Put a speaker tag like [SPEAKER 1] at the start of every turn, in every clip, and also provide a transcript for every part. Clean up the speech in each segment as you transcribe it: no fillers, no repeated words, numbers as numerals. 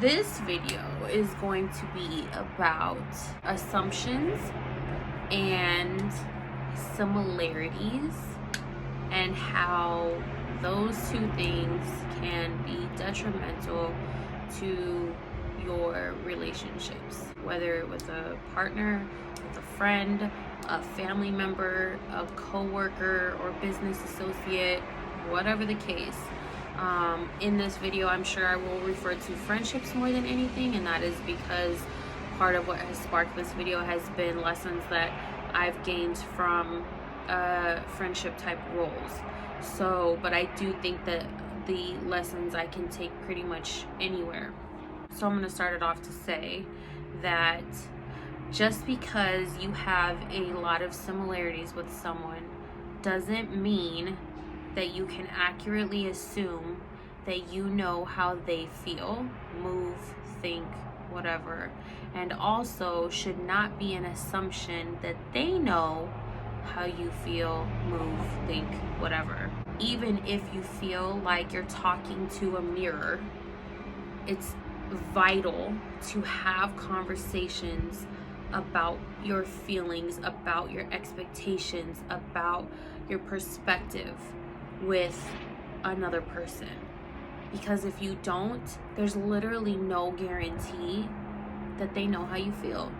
[SPEAKER 1] This video is going to be about assumptions and similarities and how those two things can be detrimental to your relationships, whether with a partner, with a friend, a family member, a co-worker, or business associate, whatever the case. In this video, I'm sure I will refer to friendships more than anything, and that is because part of what has sparked this video has been lessons that I've gained from friendship type roles. But I do think that the lessons I can take pretty much anywhere. So I'm going to start it off to say that just because you have a lot of similarities with someone doesn't mean that you can accurately assume that you know how they feel, move, think, whatever. And also should not be an assumption that they know how you feel, move, think, whatever. Even if you feel like you're talking to a mirror, it's vital to have conversations about your feelings, about your expectations, about your perspective with another person. Because if you don't, there's literally no guarantee that they know how you feel.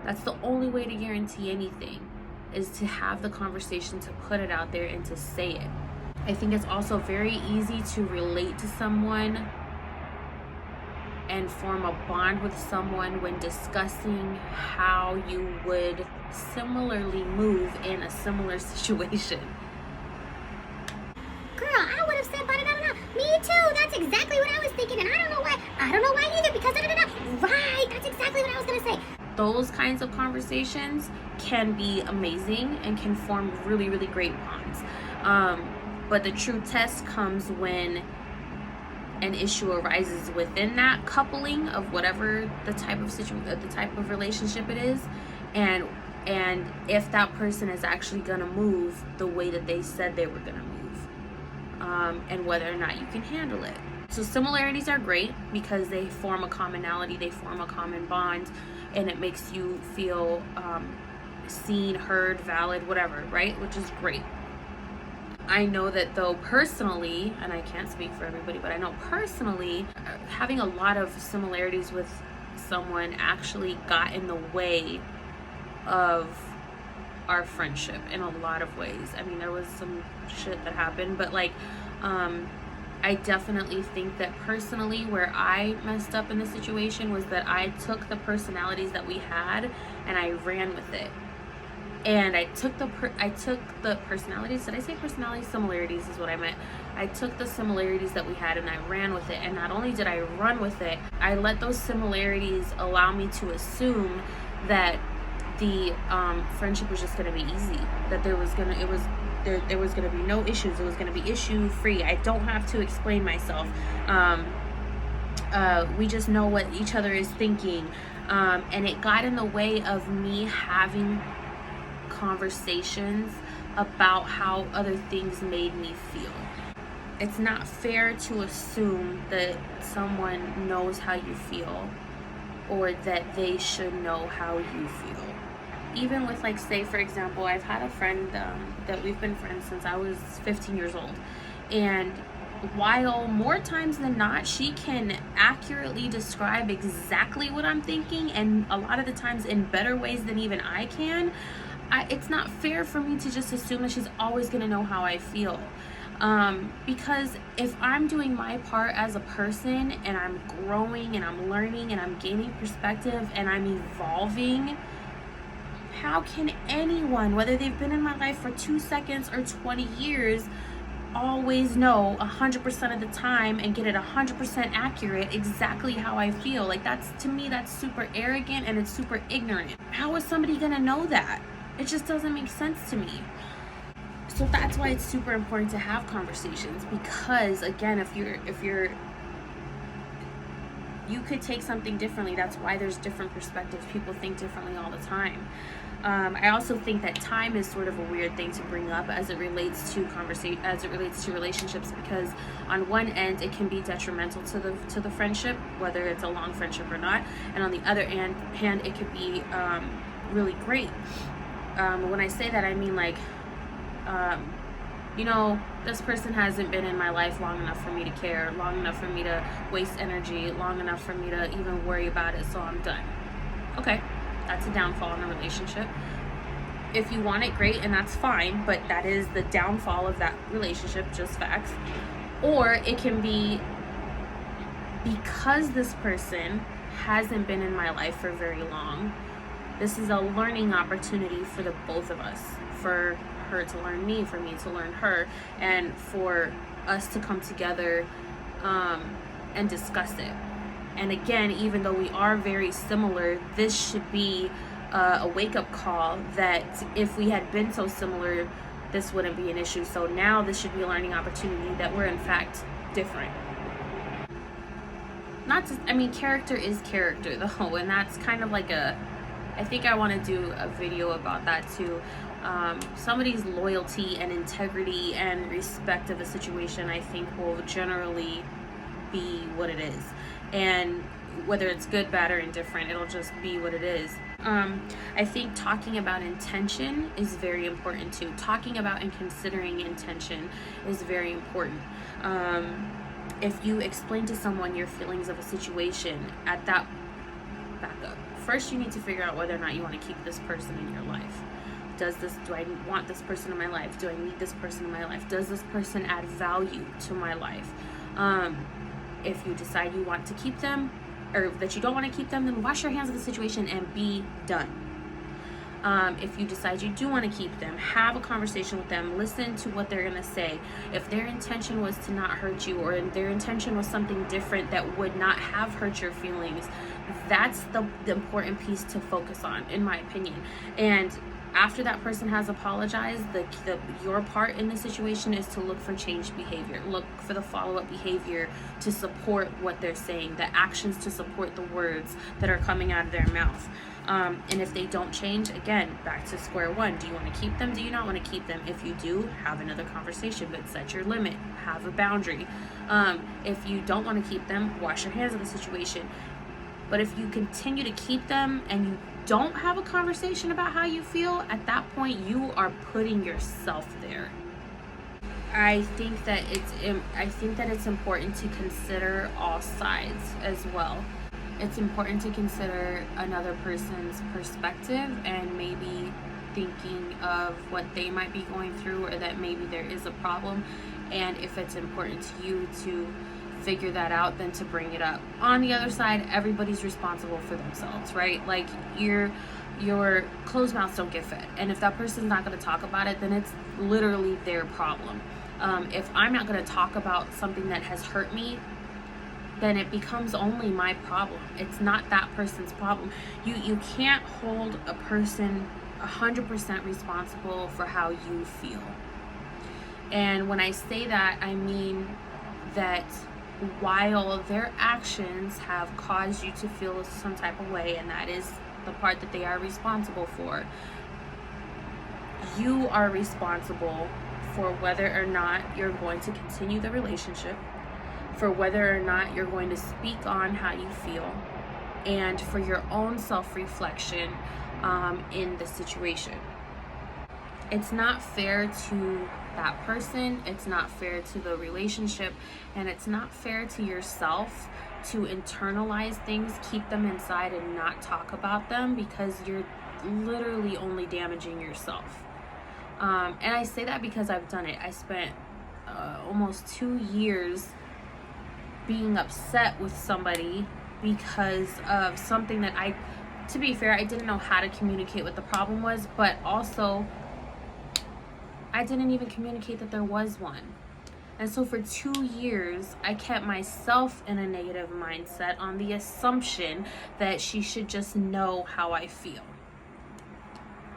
[SPEAKER 1] That's the only way to guarantee anything, is to have the conversation, to put it out there and to say it. I think it's also very easy to relate to someone and form a bond with someone when discussing how you would similarly move in a similar situation.
[SPEAKER 2] Girl, I would have said da-da-da-da. Me too. That's exactly what I was thinking, and I don't know why. I don't know why either, because da-da-da-da. Right, that's exactly what I was gonna say.
[SPEAKER 1] Those kinds of conversations can be amazing and can form really, really great bonds. But the true test comes when an issue arises within that coupling of whatever the type of relationship it is, and if that person is actually gonna move the way that they said they were gonna move. And whether or not you can handle it. So similarities are great because they form a commonality, they form a common bond, and it makes you feel seen, heard, valid, whatever, right? Which is great. I know that though personally, and I can't speak for everybody, but I know personally, having a lot of similarities with someone actually got in the way of our friendship in a lot of ways. I mean, there was some shit that happened, but I definitely think that personally where I messed up in the situation was that I took the personalities that we had and I ran with it. And I took the personalities, did I say personalities? Similarities is what I meant. I took the similarities that we had and I ran with it. And not only did I run with it, I let those similarities allow me to assume that the friendship was just gonna be easy, that there was gonna be no issues, it was gonna be issue free. I don't have to explain myself. We just know what each other is thinking, and it got in the way of me having conversations about how other things made me feel. It's not fair to assume that someone knows how you feel or that they should know how you feel. Even with, like, say for example, I've had a friend that we've been friends since I was 15 years old, and while more times than not she can accurately describe exactly what I'm thinking, and a lot of the times in better ways than even I can, it's not fair for me to just assume that she's always gonna know how I feel. Because if I'm doing my part as a person and I'm growing and I'm learning and I'm gaining perspective and I'm evolving, how can anyone, whether they've been in my life for 2 seconds or 20 years, always know 100% of the time and get it 100% accurate exactly how I feel? Like, to me, that's super arrogant and it's super ignorant. How is somebody gonna know that? It just doesn't make sense to me. So that's why it's super important to have conversations, because again, if you could take something differently. That's why there's different perspectives. People think differently all the time. I also think that time is sort of a weird thing to bring up as it relates to relationships, because on one end it can be detrimental to the friendship, whether it's a long friendship or not, and on the other hand it could be really great. When I say that, I mean like, this person hasn't been in my life long enough for me to care, long enough for me to waste energy, long enough for me to even worry about it, so I'm done. Okay, that's a downfall in a relationship. If you want it, great, and that's fine, but that is the downfall of that relationship, just facts. Or it can be because this person hasn't been in my life for very long, this is a learning opportunity for the both of us, for her to learn me, for me to learn her, and for us to come together and discuss it. And again, even though we are very similar, this should be a wake-up call that if we had been so similar, this wouldn't be an issue. So now this should be a learning opportunity that we're in fact different. Character is character though, and that's kind of like I think I want to do a video about that too. Somebody's loyalty and integrity and respect of a situation, I think, will generally be what it is. And whether it's good, bad, or indifferent, it'll just be what it is. I think talking about intention is very important too. Talking about and considering intention is very important. If you explain to someone your feelings of a situation, back up. First, you need to figure out whether or not you want to keep this person in your life. Do I want this person in my life? Do I need this person in my life? Does this person add value to my life? If you decide you want to keep them, or that you don't want to keep them, then wash your hands of the situation and be done. If you decide you do want to keep them, have a conversation with them, listen to what they're going to say. If their intention was to not hurt you, or their intention was something different that would not have hurt your feelings, that's the important piece to focus on, in my opinion. And after that person has apologized, your part in the situation is to look for changed behavior. Look for the follow-up behavior to support what they're saying, the actions to support the words that are coming out of their mouth. And if they don't change, again, back to square one. Do you want to keep them? Do you not want to keep them? If you do, have another conversation, but set your limit. Have a boundary. If you don't want to keep them, wash your hands of the situation. But if you continue to keep them and you don't have a conversation about how you feel, at that point you are putting yourself there. I think that it's important to consider all sides as well. It's important to consider another person's perspective and maybe thinking of what they might be going through, or that maybe there is a problem, and if it's important to you to figure that out, then to bring it up. On the other side, everybody's responsible for themselves, right? Like your closed mouths don't get fed, and if that person's not going to talk about it, then it's literally their problem. If I'm not going to talk about something that has hurt me, then it becomes only my problem. It's not that person's problem. You can't hold a person 100% responsible for how you feel. And when I say that, I mean that while their actions have caused you to feel some type of way, and that is the part that they are responsible for, you are responsible for whether or not you're going to continue the relationship, for whether or not you're going to speak on how you feel, and for your own self-reflection in the situation. It's not fair to that person, it's not fair to the relationship, and it's not fair to yourself to internalize things, keep them inside, and not talk about them, because you're literally only damaging yourself. And I say that because I've done it. I spent almost 2 years being upset with somebody because of something that to be fair, I didn't know how to communicate what the problem was, but also I didn't even communicate that there was one. And so for 2 years, I kept myself in a negative mindset on the assumption that she should just know how I feel.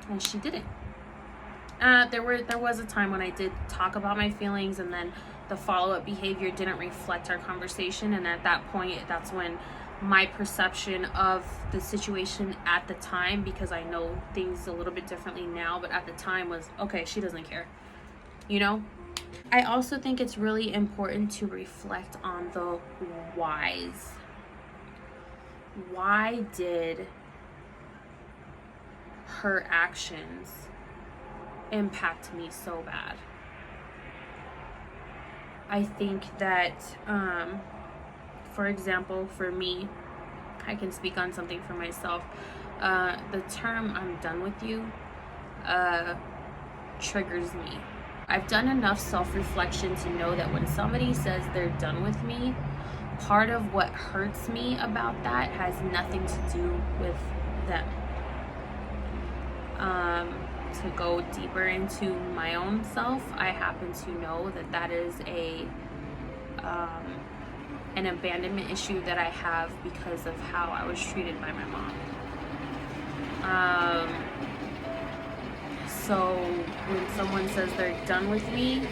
[SPEAKER 1] And she didn't. There was a time when I did talk about my feelings, and then the follow-up behavior didn't reflect our conversation, and at that point, that's when my perception of the situation at the time, because I know things a little bit differently now, but at the time was, okay, she doesn't care, you know? I also think it's really important to reflect on the whys. Why did her actions impact me so bad? I think that, for example, for me, I can speak on something for myself. The term "I'm done with you" triggers me. I've done enough self-reflection to know that when somebody says they're done with me, part of what hurts me about that has nothing to do with them. To go deeper into my own self, I happen to know that that is an abandonment issue that I have because of how I was treated by my mom. So when someone says they're done with me,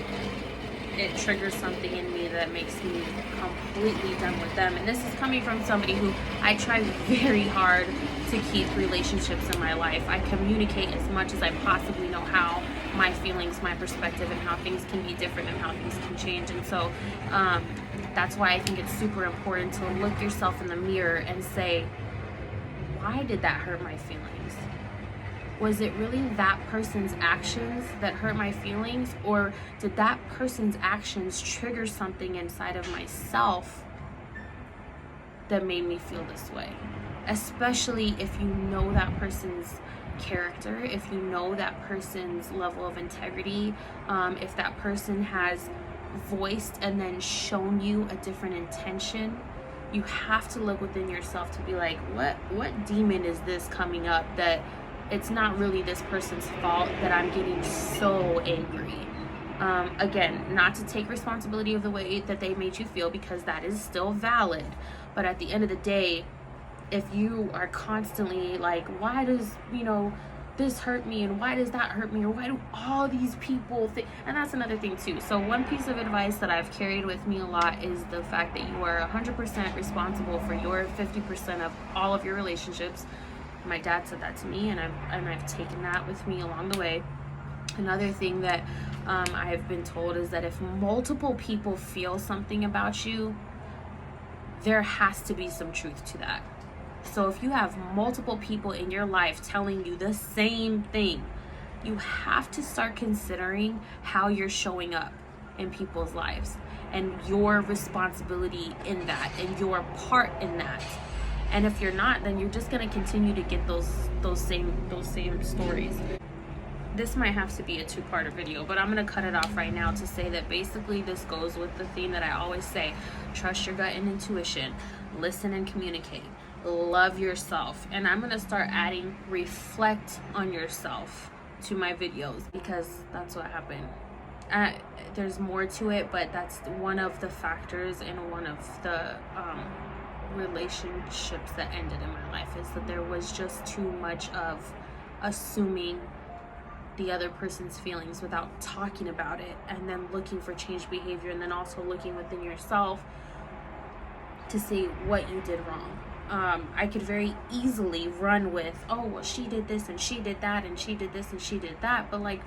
[SPEAKER 1] it triggers something in me that makes me completely done with them. And this is coming from somebody who I try very hard to keep relationships in my life. I communicate as much as I possibly know how, my feelings, my perspective, and how things can be different and how things can change. And so that's why I think it's super important to look yourself in the mirror and say, why did that hurt my feelings? Was it really that person's actions that hurt my feelings, or did that person's actions trigger something inside of myself that made me feel this way? Especially if you know that person's character, if you know that person's level of integrity, if that person has voiced and then shown you a different intention, you have to look within yourself to be like, what demon is this coming up that it's not really this person's fault that I'm getting so angry? Again, not to take responsibility of the way that they made you feel, because that is still valid. But at the end of the day, if you are constantly like, why does, this hurt me, and why does that hurt me, or why do all these people think, and that's another thing too. So one piece of advice that I've carried with me a lot is the fact that you are 100% responsible for your 50% of all of your relationships. My dad said that to me, and I've taken that with me along the way. Another thing that I've been told is that if multiple people feel something about you, there has to be some truth to that. So if you have multiple people in your life telling you the same thing, you have to start considering how you're showing up in people's lives and your responsibility in that and your part in that. And if you're not, then you're just going to continue to get those same stories. This might have to be a two-part video, but I'm going to cut it off right now to say that basically this goes with the theme that I always say: trust your gut and intuition, listen and communicate, love yourself. And I'm going to start adding reflect on yourself to my videos, because that's what happened. There's more to it, but that's one of the factors and one of the relationships that ended in my life, is that there was just too much of assuming the other person's feelings without talking about it, and then looking for changed behavior, and then also looking within yourself to see what you did wrong. I could very easily run with, oh, well, she did this and she did that and she did this and she did that, but like,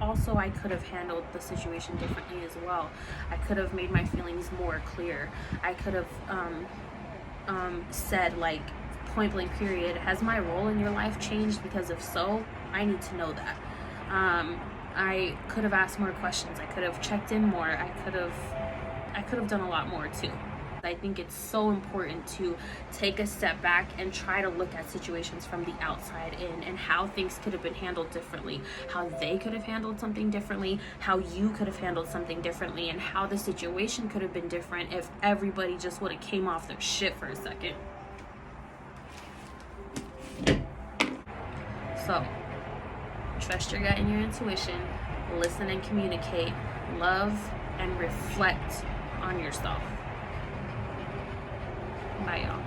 [SPEAKER 1] also I could have handled the situation differently as well. I could have made my feelings more clear. I could have said, like, point blank period, has my role in your life changed? Because if so, I need to know that. I could have asked more questions. I could have checked in more. I could have done a lot more too. I think it's so important to take a step back and try to look at situations from the outside in, and how things could have been handled differently, how they could have handled something differently, how you could have handled something differently, and how the situation could have been different if everybody just would have came off their shit for a second. So, trust your gut and your intuition, listen and communicate, love and reflect on yourself. Bye, y'all.